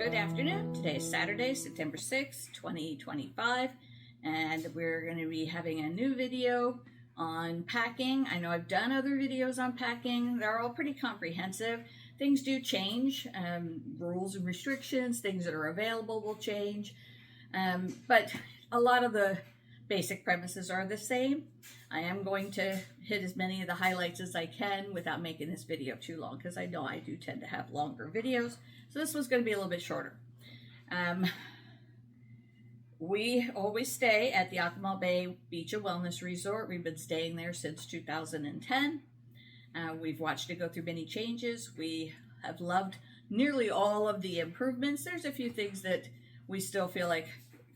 Good afternoon. Today is Saturday, September 6th, 2025, and we're going to be having a new video on packing. I know I've done other videos on packing. They're all pretty comprehensive. Things do change. Rules and restrictions, things that are available will change. But a lot of the basic premises are the same. I am going to hit as many of the highlights as I can without making this video too long, because I know I do tend to have longer videos. So this one's going to be a little bit shorter. We always stay at the Akumal Bay Beach and Wellness Resort. We've been staying there since 2010. We've watched it go through many changes. We have loved nearly all of the improvements. There's a few things that we still feel like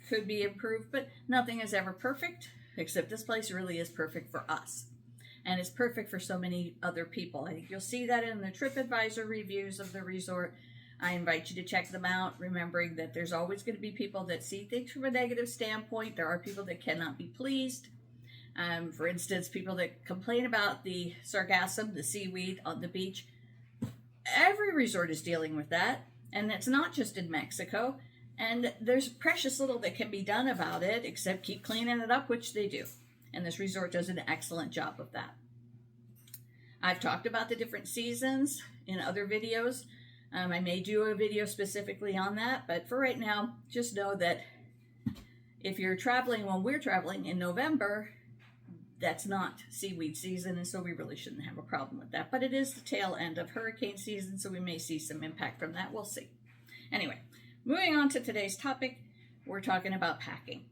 could be improved, but nothing is ever perfect, except this place really is perfect for us. And it's perfect for so many other people. I think you'll see that in the TripAdvisor reviews of the resort. I invite you to check them out, remembering that there's always going to be people that see things from a negative standpoint. There are people that cannot be pleased. For instance, people that complain about the sargassum, the seaweed on the beach. Every resort is dealing with that, and it's not just in Mexico. And there's precious little that can be done about it, except keep cleaning it up, which they do. And this resort does an excellent job of that. I've talked about the different seasons in other videos. I may do a video specifically on that, but for right now, just know that if you're traveling when we're traveling in November, that's not seaweed season, and so we really shouldn't have a problem with that. But it is the tail end of hurricane season, so we may see some impact from that. We'll see. Anyway, moving on to today's topic, we're talking about packing.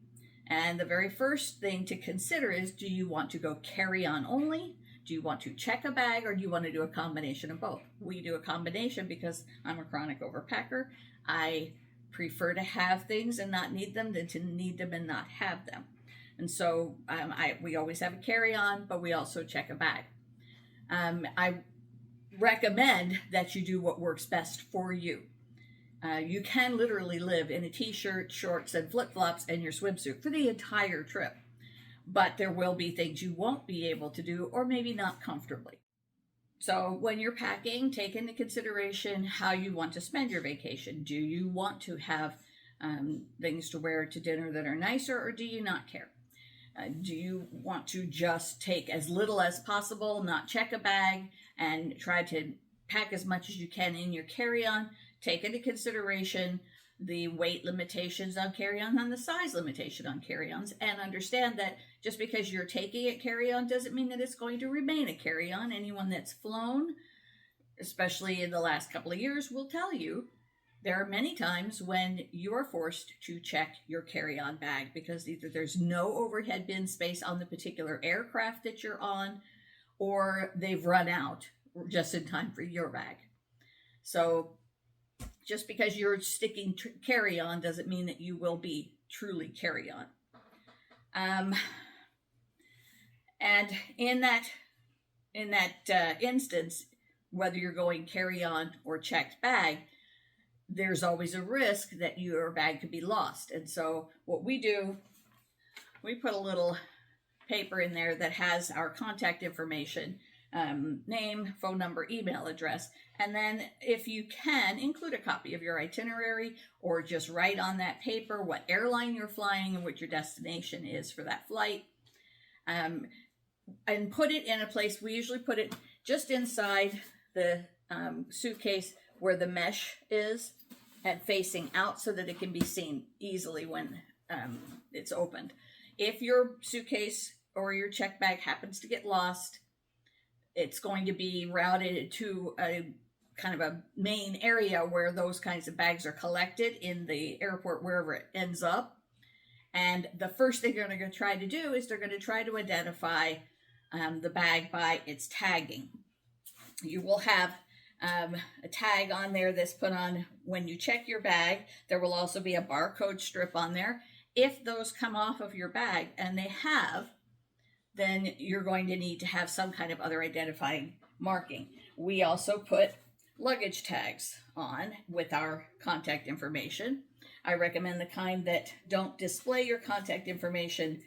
And the very first thing to consider is, do you want to go carry-on only? Do you want to check a bag, or do you want to do a combination of both? We do a combination because I'm a chronic overpacker. I prefer to have things and not need them than to need them and not have them. And so we always have a carry-on, but we also check a bag. I recommend that you do what works best for you. You can literally live in a t-shirt, shorts, and flip-flops and your swimsuit for the entire trip. But there will be things you won't be able to do, or maybe not comfortably. So when you're packing, take into consideration how you want to spend your vacation. Do you want to have things to wear to dinner that are nicer, or do you not care? Do you want to just take as little as possible, not check a bag, and try to pack as much as you can in your carry-on? Take into consideration the weight limitations on carry-on and the size limitation on carry-ons, and understand that just because you're taking it carry-on doesn't mean that it's going to remain a carry-on. Anyone that's flown, especially in the last couple of years, will tell you there are many times when you're forced to check your carry-on bag because either there's no overhead bin space on the particular aircraft that you're on, or they've run out just in time for your bag. So just because you're sticking carry-on doesn't mean that you will be truly carry-on. And in that instance, whether you're going carry-on or checked bag, there's always a risk that your bag could be lost. And so what we do, we put a little paper in there that has our contact information, name, phone number, email address, and then if you can, include a copy of your itinerary, or just write on that paper what airline you're flying and what your destination is for that flight, and put it in a place. We usually put it just inside the suitcase where the mesh is and facing out so that it can be seen easily when it's opened. If your suitcase or your check bag happens to get lost, it's going to be routed to a kind of a main area where those kinds of bags are collected in the airport, wherever it ends up. And the first thing they're going to try to do is they're going to try to identify the bag by its tagging. You will have a tag on there that's put on when you check your bag. There will also be a barcode strip on there. If those come off of your bag, and they have, then you're going to need to have some kind of other identifying marking. We also put luggage tags on with our contact information. I recommend the kind that don't display your contact information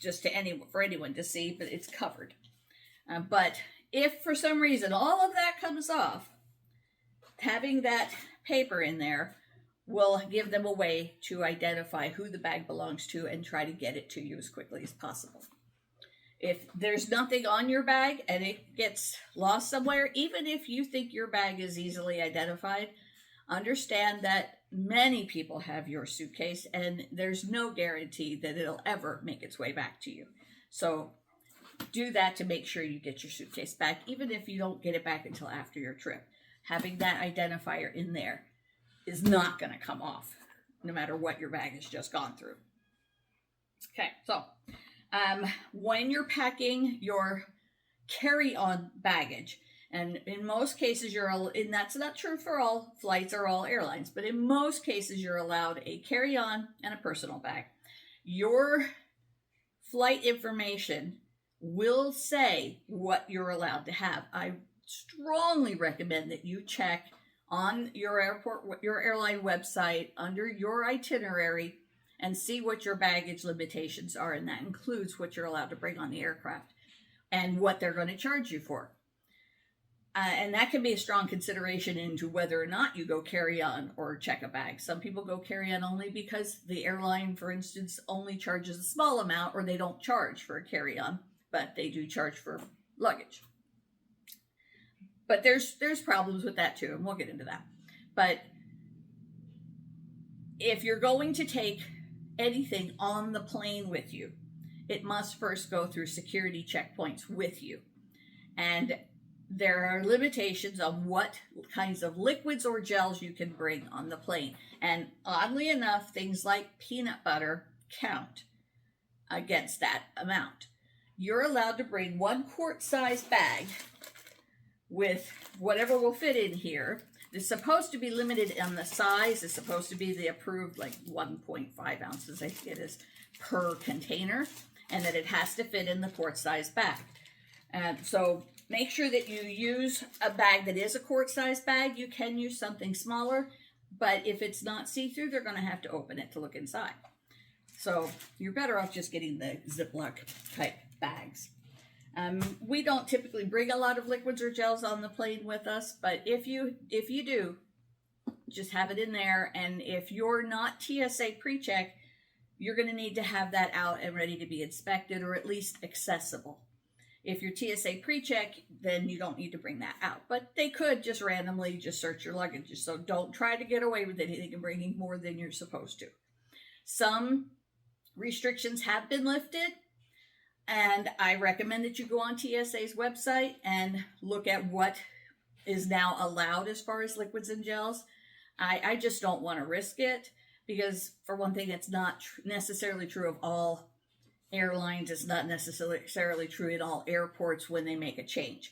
just to for anyone to see, but it's covered. But if for some reason all of that comes off, having that paper in there will give them a way to identify who the bag belongs to and try to get it to you as quickly as possible. If there's nothing on your bag and it gets lost somewhere, even if you think your bag is easily identified, understand that many people have your suitcase and there's no guarantee that it'll ever make its way back to you. So do that to make sure you get your suitcase back, even if you don't get it back until after your trip. Having that identifier in there is not going to come off, no matter what your bag has just gone through. Okay, so when you're packing your carry-on baggage, and in most cases and that's not true for all flights or all airlines, but in most cases you're allowed a carry-on and a personal bag. Your flight information will say what you're allowed to have. I strongly recommend that you check on your airline website under your itinerary and see what your baggage limitations are, and that includes what you're allowed to bring on the aircraft and what they're going to charge you for. And that can be a strong consideration into whether or not you go carry on or check a bag. Some people go carry on only because the airline, for instance, only charges a small amount, or they don't charge for a carry on, but they do charge for luggage. But there's problems with that too, and we'll get into that. But if you're going to take anything on the plane with you, it must first go through security checkpoints with you. And there are limitations on what kinds of liquids or gels you can bring on the plane. And oddly enough, things like peanut butter count against that amount. You're allowed to bring 1 quart-sized bag with whatever will fit in here. It's supposed to be limited on the size. It's supposed to be the approved, like 1.5 ounces, I think it is, per container, and that it has to fit in the quart-sized bag. So make sure that you use a bag that is a quart-sized bag. You can use something smaller, but if it's not see-through, they're going to have to open it to look inside. So you're better off just getting the Ziploc type bags. We don't typically bring a lot of liquids or gels on the plane with us, but if you do, just have it in there. And if you're not TSA pre-check, you're going to need to have that out and ready to be inspected, or at least accessible. If you're TSA pre-check, then you don't need to bring that out, but they could just randomly just search your luggage. So don't try to get away with anything and bringing more than you're supposed to. Some restrictions have been lifted, and I recommend that you go on TSA's website and look at what is now allowed as far as liquids and gels. I just don't want to risk it because, for one thing, it's not necessarily true of all airlines. It's not necessarily true in all airports when they make a change.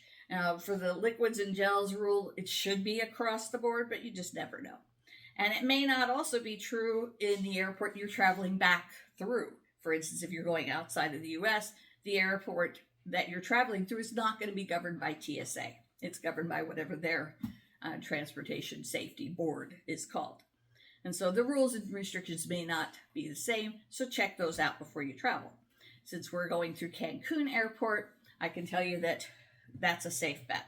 For the liquids and gels rule, it should be across the board, but you just never know. And it may not also be true in the airport you're traveling back through. For instance, if you're going outside of the U.S., the airport that you're traveling through is not going to be governed by TSA. It's governed by whatever their transportation safety board is called. And so the rules and restrictions may not be the same, so check those out before you travel. Since we're going through Cancun Airport, I can tell you that that's a safe bet.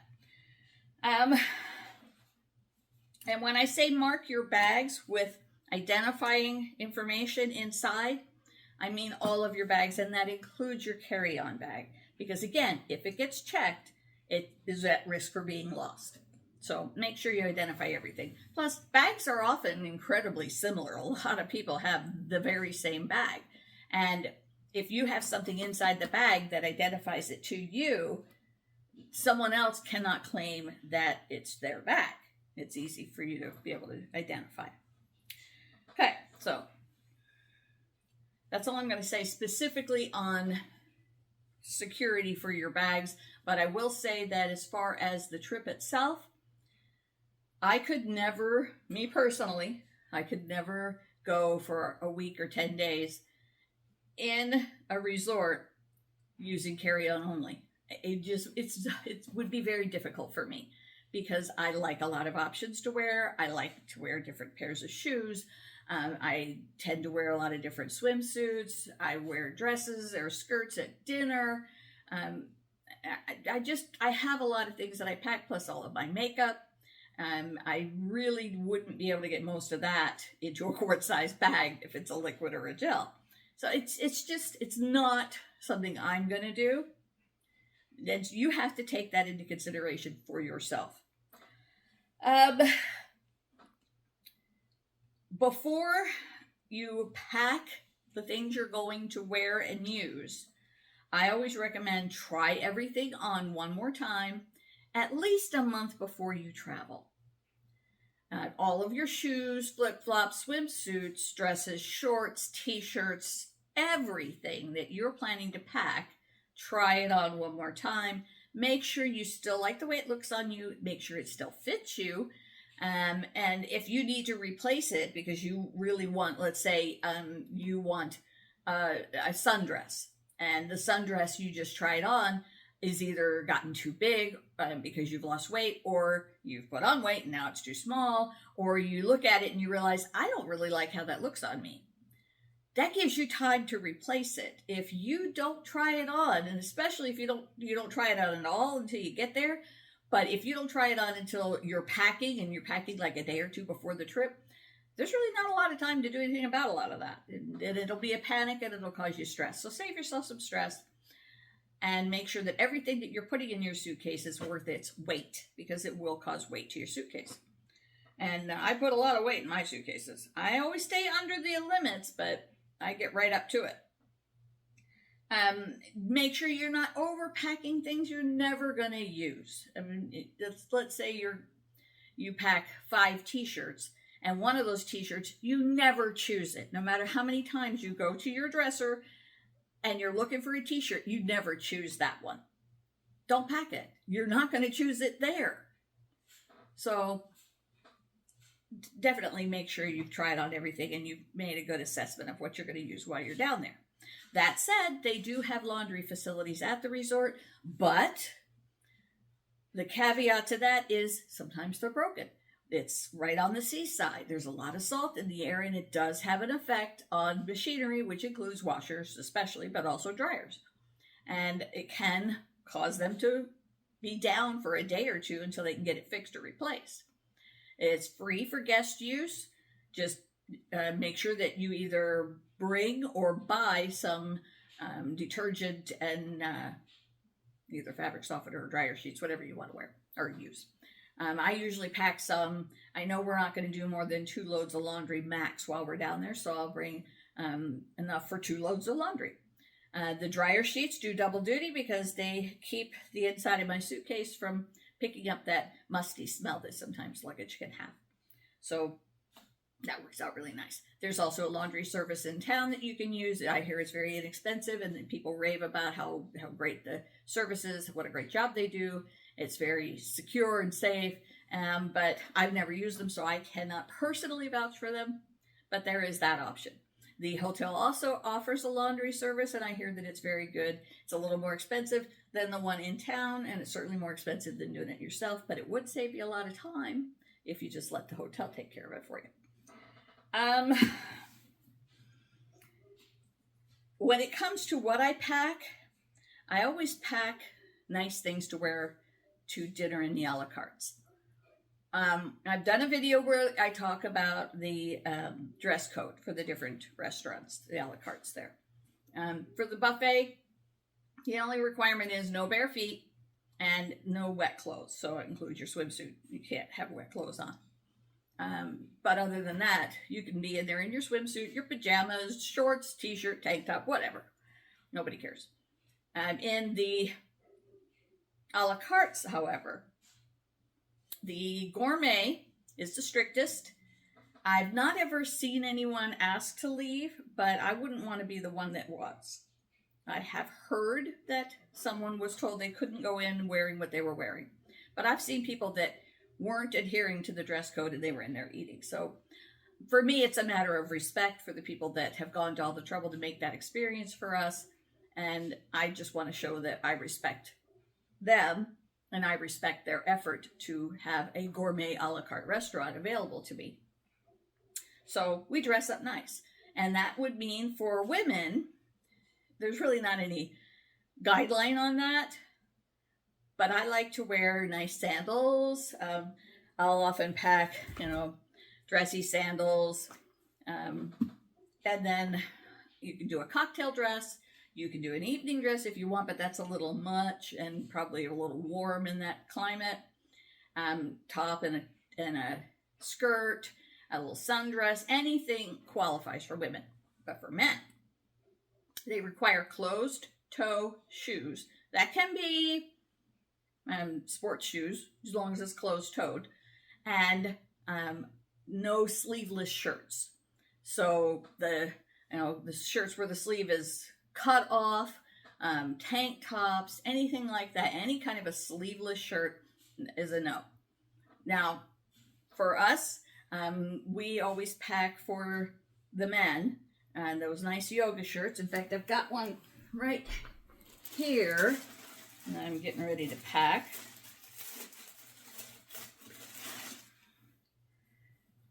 And when I say mark your bags with identifying information inside, I mean all of your bags, and that includes your carry-on bag. Because again, if it gets checked, it is at risk for being lost. So make sure you identify everything. Plus, bags are often incredibly similar. A lot of people have the very same bag. And if you have something inside the bag that identifies it to you, someone else cannot claim that it's their bag. It's easy for you to be able to identify. Okay, so that's all I'm going to say specifically on security for your bags. But I will say that as far as the trip itself, I could never, me personally, I could never go for a week or 10 days in a resort using carry-on only. It would be very difficult for me because I like a lot of options to wear. I like to wear different pairs of shoes. I tend to wear a lot of different swimsuits. I wear dresses or skirts at dinner. I have a lot of things that I pack, plus all of my makeup. I really wouldn't be able to get most of that into a quart-sized bag if it's a liquid or a gel. So it's not something I'm going to do. And you have to take that into consideration for yourself. Before you pack the things you're going to wear and use, I always recommend try everything on one more time, at least a month before you travel. All of your shoes, flip-flops, swimsuits, dresses, shorts, t-shirts, everything that you're planning to pack, try it on one more time. Make sure you still like the way it looks on you. Make sure it still fits you. And if you need to replace it because you really want, let's say you want a sundress, and the sundress you just tried on is either gotten too big because you've lost weight, or you've put on weight and now it's too small, or you look at it and you realize, I don't really like how that looks on me. That gives you time to replace it. If you don't try it on, and especially if you don't try it on at all until you get there, but if you don't try it on until you're packing, and you're packing like a day or two before the trip, there's really not a lot of time to do anything about a lot of that. And it'll be a panic and it'll cause you stress. So save yourself some stress and make sure that everything that you're putting in your suitcase is worth its weight, because it will cause weight to your suitcase. And I put a lot of weight in my suitcases. I always stay under the limits, but I get right up to it. Make sure you're not overpacking things you're never going to use. I mean, let's say you pack 5 t-shirts, and one of those t-shirts, you never choose it. No matter how many times you go to your dresser and you're looking for a t-shirt, you never choose that one. Don't pack it. You're not going to choose it there. So definitely make sure you've tried on everything and you've made a good assessment of what you're going to use while you're down there. That said, they do have laundry facilities at the resort, but the caveat to that is sometimes they're broken. It's right on the seaside. There's a lot of salt in the air, and it does have an effect on machinery, which includes washers especially, but also dryers. And it can cause them to be down for a day or two until they can get it fixed or replaced. It's free for guest use. Just make sure that you either bring or buy some detergent and either fabric softener or dryer sheets, whatever you want to wear or use. I usually pack some. I know we're not going to do more than 2 loads of laundry max while we're down there, so I'll bring enough for 2 loads of laundry. The dryer sheets do double duty because they keep the inside of my suitcase from picking up that musty smell that sometimes luggage can have. So that works out really nice. There's also a laundry service in town that you can use. I hear it's very inexpensive, and then people rave about how great the service is, what a great job they do. It's very secure and safe, but I've never used them, so I cannot personally vouch for them, but there is that option. The hotel also offers a laundry service, and I hear that it's very good. It's a little more expensive than the one in town, and it's certainly more expensive than doing it yourself, but it would save you a lot of time if you just let the hotel take care of it for you. When it comes to what I pack, I always pack nice things to wear to dinner in the a la cartes. I've done a video where I talk about the dress code for the different restaurants, the a la cartes there. For the buffet, the only requirement is no bare feet and no wet clothes. So it includes your swimsuit. You can't have wet clothes on. But other than that, you can be in there in your swimsuit, your pajamas, shorts, t-shirt, tank top, whatever. Nobody cares. In the a la cartes, however, the gourmet is the strictest. I've not ever seen anyone ask to leave, but I wouldn't want to be the one that was. I have heard that someone was told they couldn't go in wearing what they were wearing, but I've seen people that weren't adhering to the dress code and they were in there eating. So for me, it's a matter of respect for the people that have gone to all the trouble to make that experience for us. And I just want to show that I respect them and I respect their effort to have a gourmet a la carte restaurant available to me. So we dress up nice. And that would mean for women, there's really not any guideline on that. But I like to wear nice sandals. I'll often pack, dressy sandals, um, and then you can do a cocktail dress. You can do an evening dress if you want, but that's a little much and probably a little warm in that climate. Top and a skirt, a little sundress, anything qualifies for women. But for men, they require closed toe shoes. That can be sports shoes, as long as it's closed toed, and no sleeveless shirts. So the shirts where the sleeve is cut off, tank tops, anything like that, any kind of a sleeveless shirt is a no. Now, for us, we always pack for the men those nice yoga shirts. In fact, I've got one right here, and I'm getting ready to pack.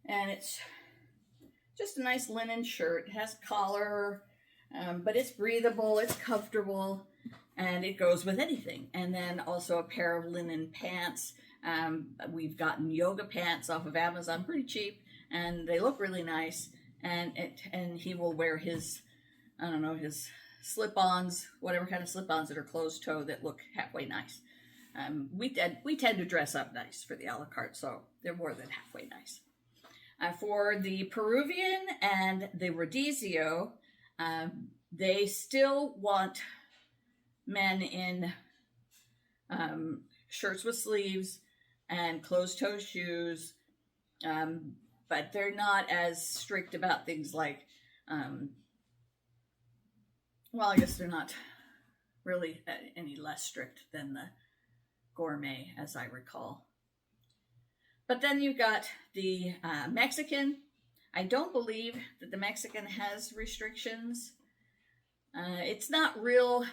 And it's just a nice linen shirt. It has a collar, but it's breathable, it's comfortable, and it goes with anything. And then also a pair of linen pants. We've gotten yoga pants off of Amazon, pretty cheap, and they look really nice. And he will wear his, his slip-ons, whatever kind of slip-ons that are closed toe that look halfway nice. We tend to dress up nice for the a la carte, so they're more than halfway nice. For the Peruvian and the Rodizio, they still want men in shirts with sleeves and closed-toe shoes, but they're not as strict about things like, I guess they're not really any less strict than the gourmet, as I recall. But then you've got the Mexican. I don't believe that the Mexican has restrictions. It's not real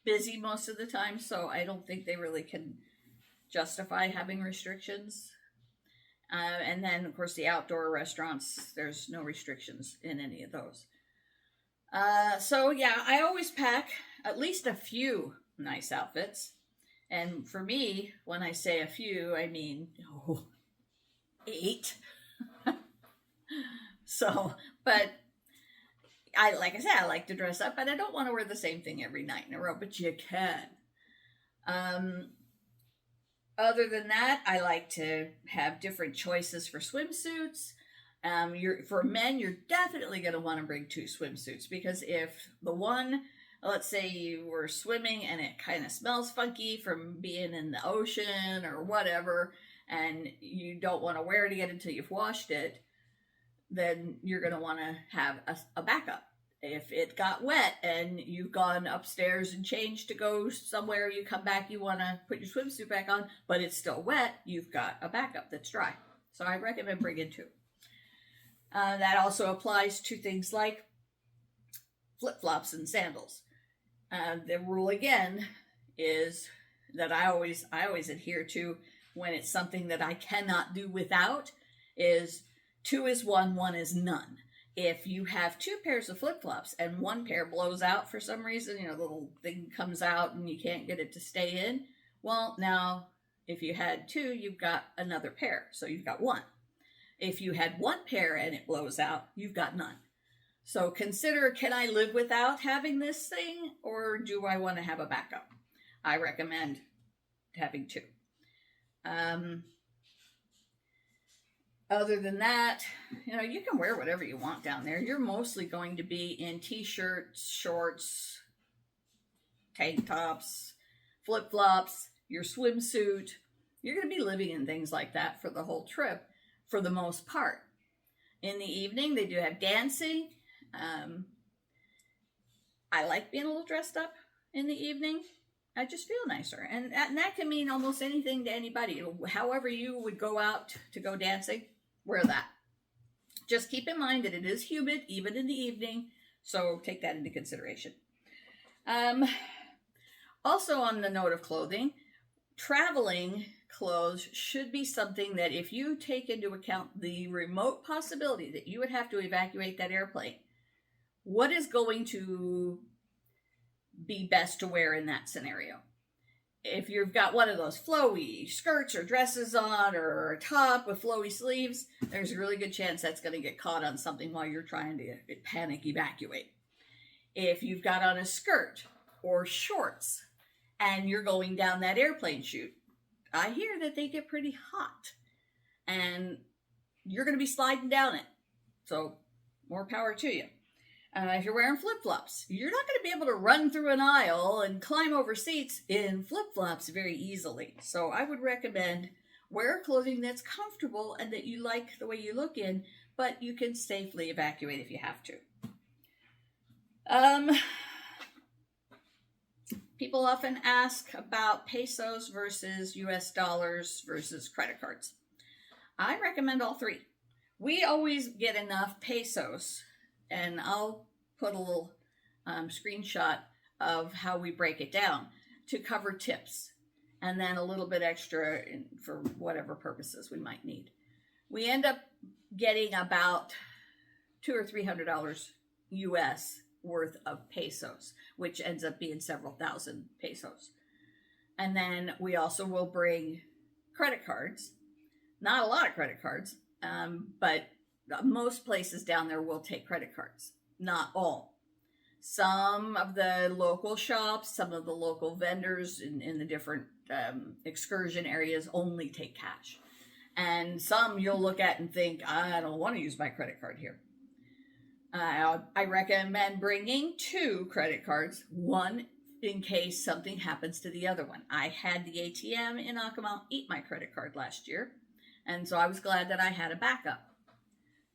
busy most of the time, so I don't think they really can justify having restrictions. And then, of course, the outdoor restaurants, there's no restrictions in any of those. So, yeah, I always pack at least a few nice outfits. And for me, when I say a few, I mean 8. So, but like I said, I like to dress up, but I don't want to wear the same thing every night in a row, but you can. Other than that, I like to have different choices for swimsuits. For men, you're definitely going to want to bring 2 swimsuits, because if the one, let's say you were swimming and it kind of smells funky from being in the ocean or whatever, and you don't want to wear it again until you've washed it, then you're going to want to have a backup. If it got wet and you've gone upstairs and changed to go somewhere, you come back, you want to put your swimsuit back on, but it's still wet, you've got a backup that's dry. So I recommend bringing 2. That also applies to things like flip-flops and sandals. The rule again is that I always adhere to when it's something that I cannot do without is 2 is 1, 1 is none. If you have 2 pairs of flip-flops and one pair blows out for some reason, the little thing comes out and you can't get it to stay in, well, now if you had 2, you've got another pair, so you've got 1. If you had 1 pair and it blows out, you've got none. So consider, can I live without having this thing, or do I want to have a backup? I recommend having 2. Other than that, you can wear whatever you want down there. You're mostly going to be in t-shirts, shorts, tank tops, flip-flops, your swimsuit. You're going to be living in things like that for the whole trip, for the most part. In the evening, they do have dancing. I like being a little dressed up in the evening. I just feel nicer. And that can mean almost anything to anybody. However you would go out to go dancing, wear that. Just keep in mind that it is humid, even in the evening, so take that into consideration. Also on the note of clothing, traveling clothes should be something that if you take into account the remote possibility that you would have to evacuate that airplane, what is going to be best to wear in that scenario? if you've got one of those flowy skirts or dresses on, or a top with flowy sleeves, there's a really good chance that's going to get caught on something while you're trying to panic evacuate. If you've got on a skirt or shorts and you're going down that airplane chute, I hear that they get pretty hot and you're going to be sliding down it. So more power to you. If you're wearing flip-flops, you're not going to be able to run through an aisle and climb over seats in flip-flops very easily. So I would recommend wear clothing that's comfortable and that you like the way you look in, but you can safely evacuate if you have to. People often ask about pesos versus US dollars versus credit cards. I recommend all three. We always get enough pesos, and I'll put a little screenshot of how we break it down to cover tips, and then a little bit extra for whatever purposes we might need. We end up getting about $200 or $300 US worth of pesos, which ends up being several thousand pesos. And then we also will bring credit cards. Not a lot of credit cards, but most places down there will take credit cards. Not all. Some of the local shops, some of the local vendors in the different excursion areas only take cash. And some you'll look at and think, I don't want to use my credit card here. I recommend bringing 2 credit cards, one in case something happens to the other one. I had the ATM in Akumal eat my credit card last year, and so I was glad that I had a backup.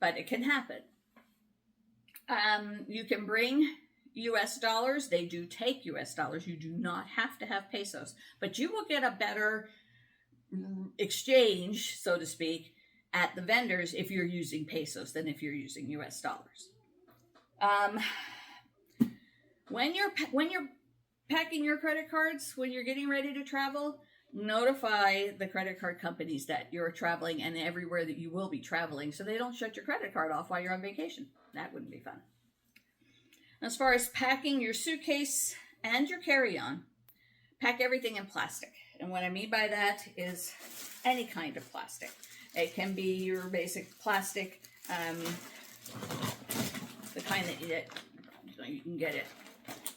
But it can happen. You can bring US dollars. They do take US dollars. You do not have to have pesos, but you will get a better exchange, so to speak, at the vendors if you're using pesos than if you're using US dollars. When you're packing your credit cards, when you're getting ready to travel, notify the credit card companies that you're traveling and everywhere that you will be traveling, so they don't shut your credit card off while you're on vacation. That wouldn't be fun. As far as packing your suitcase and your carry-on, pack everything in plastic. And what I mean by that is any kind of plastic. It can be your basic plastic, the kind that you can get at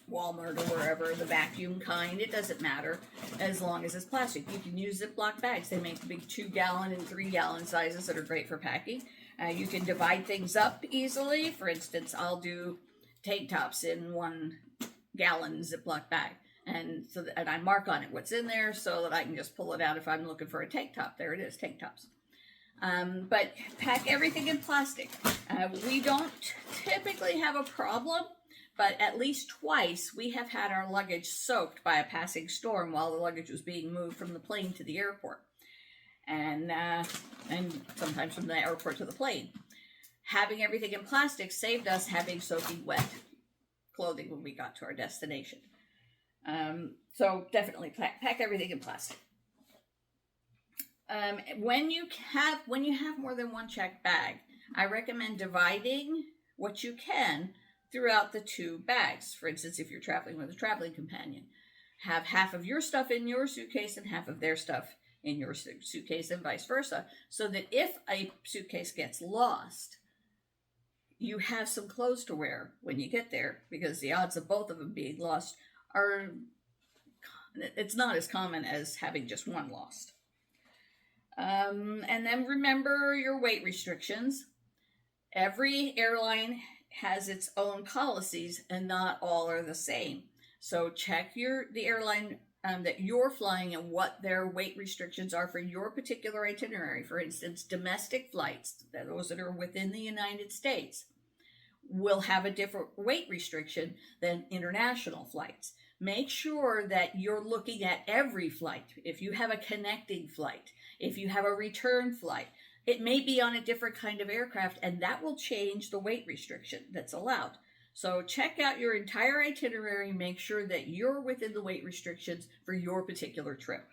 Walmart or wherever, the vacuum kind. It doesn't matter as long as it's plastic. You can use Ziploc bags. They make big 2-gallon and 3-gallon sizes that are great for packing. You can divide things up easily. For instance, I'll do tank tops in 1-gallon Ziploc bag. And I mark on it what's in there so that I can just pull it out if I'm looking for a tank top. There it is, tank tops. But pack everything in plastic. We don't typically have a problem, but at least twice we have had our luggage soaked by a passing storm while the luggage was being moved from the plane to the airport. And sometimes from the airport to the plane. Having everything in plastic saved us having soaking wet clothing when we got to our destination. So definitely pack everything in plastic. When you have more than one checked bag, I recommend dividing what you can throughout the 2 bags. For instance, if you're traveling with a traveling companion, have half of your stuff in your suitcase and half of their stuff in your suitcase and vice versa, so that if a suitcase gets lost, you have some clothes to wear when you get there, because the odds of both of them being lost it's not as common as having just one lost. And then remember your weight restrictions. Every airline has its own policies and not all are the same. So check the airline that you're flying and what their weight restrictions are for your particular itinerary. For instance, domestic flights, those that are within the United States, will have a different weight restriction than international flights. Make sure that you're looking at every flight. If you have a connecting flight, if you have a return flight, it may be on a different kind of aircraft, and that will change the weight restriction that's allowed. So check out your entire itinerary, make sure that you're within the weight restrictions for your particular trip.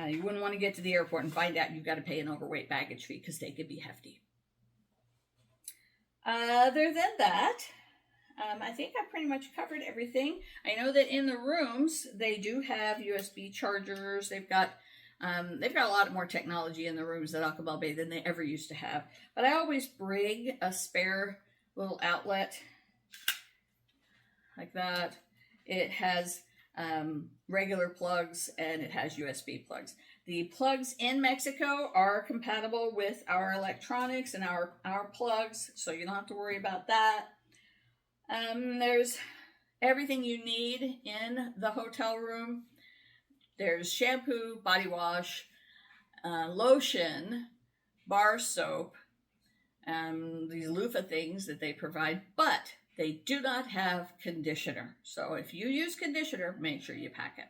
You wouldn't want to get to the airport and find out you've got to pay an overweight baggage fee, because they could be hefty. Other than that, I think I pretty much covered everything. I know that in the rooms they do have USB chargers. They've got a lot more technology in the rooms at Akumal Bay than they ever used to have. But I always bring a spare little outlet like that. It has regular plugs and it has USB plugs. The plugs in Mexico are compatible with our electronics and our plugs, so you don't have to worry about that. There's everything you need in the hotel room. There's shampoo, body wash, lotion, bar soap, these loofah things that they provide, but they do not have conditioner. So if you use conditioner, make sure you pack it.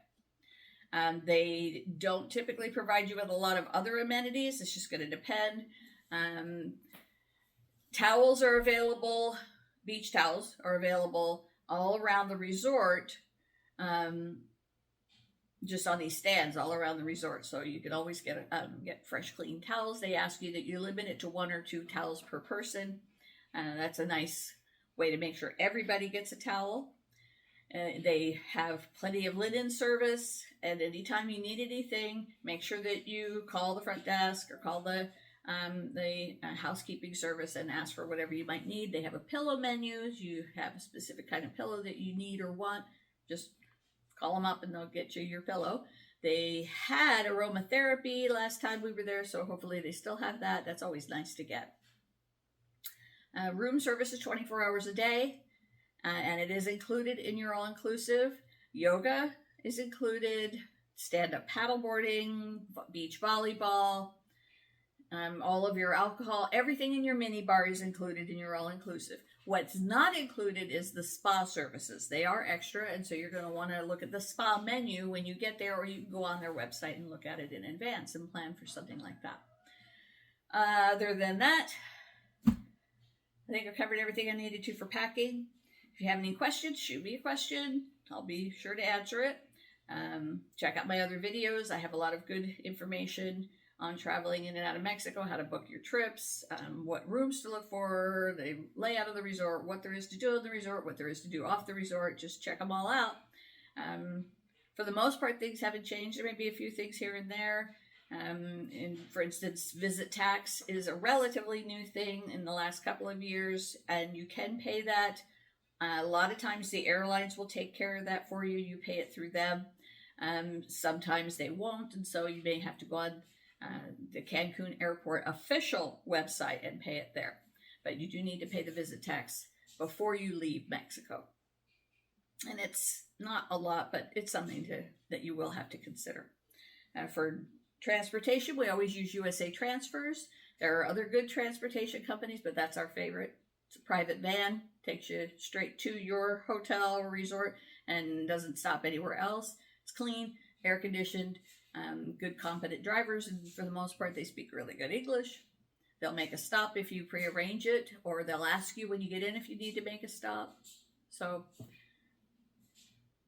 They don't typically provide you with a lot of other amenities. It's just going to depend. Towels are available. Beach towels are available all around the resort, just on these stands all around the resort. So you can always get fresh, clean towels. They ask you that you limit it to 1 or 2 towels per person. That's a nice way to make sure everybody gets a towel. They have plenty of linen service, and anytime you need anything, make sure that you call the front desk or call the housekeeping service and ask for whatever you might need. They have a pillow menu. You have a specific kind of pillow that you need or want, just call them up and they'll get you your pillow. They had aromatherapy last time we were there, so hopefully they still have that. That's always nice to get. Room service is 24 hours a day, and it is included in your all-inclusive. Yoga is included, stand-up paddleboarding, beach volleyball, all of your alcohol, everything in your mini bar is included in your all-inclusive. What's not included is the spa services. They are extra, and so you're going to want to look at the spa menu when you get there, or you can go on their website and look at it in advance and plan for something like that. Other than that, I think I've covered everything I needed to for packing. If you have any questions, shoot me a question. I'll be sure to answer it. Check out my other videos. I have a lot of good information on traveling in and out of Mexico, how to book your trips, what rooms to look for, the layout of the resort, what there is to do in the resort, what there is to do off the resort. Just check them all out. For the most part, things haven't changed. There may be a few things here and there. And for instance, visit tax is a relatively new thing in the last couple of years, and you can pay that. A lot of times the airlines will take care of that for you. You pay it through them. Sometimes they won't, and so you may have to go on the Cancun Airport official website and pay it there. But you do need to pay the visit tax before you leave Mexico. And it's not a lot, but it's something that you will have to consider. For transportation, we always use USA Transfers. There are other good transportation companies, but that's our favorite. It's a private van, takes you straight to your hotel or resort and doesn't stop anywhere else. It's clean, air conditioned, good competent drivers, and for the most part they speak really good English. They'll make a stop if you prearrange it, or they'll ask you when you get in if you need to make a stop. So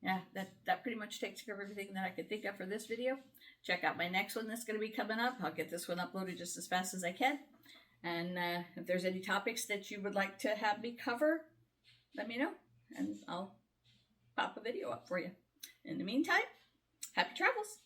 yeah, that pretty much takes care of everything that I could think of for this video. Check out my next one that's going to be coming up. I'll get this one uploaded just as fast as I can. And if there's any topics that you would like to have me cover, let me know, and I'll pop a video up for you. In the meantime, happy travels.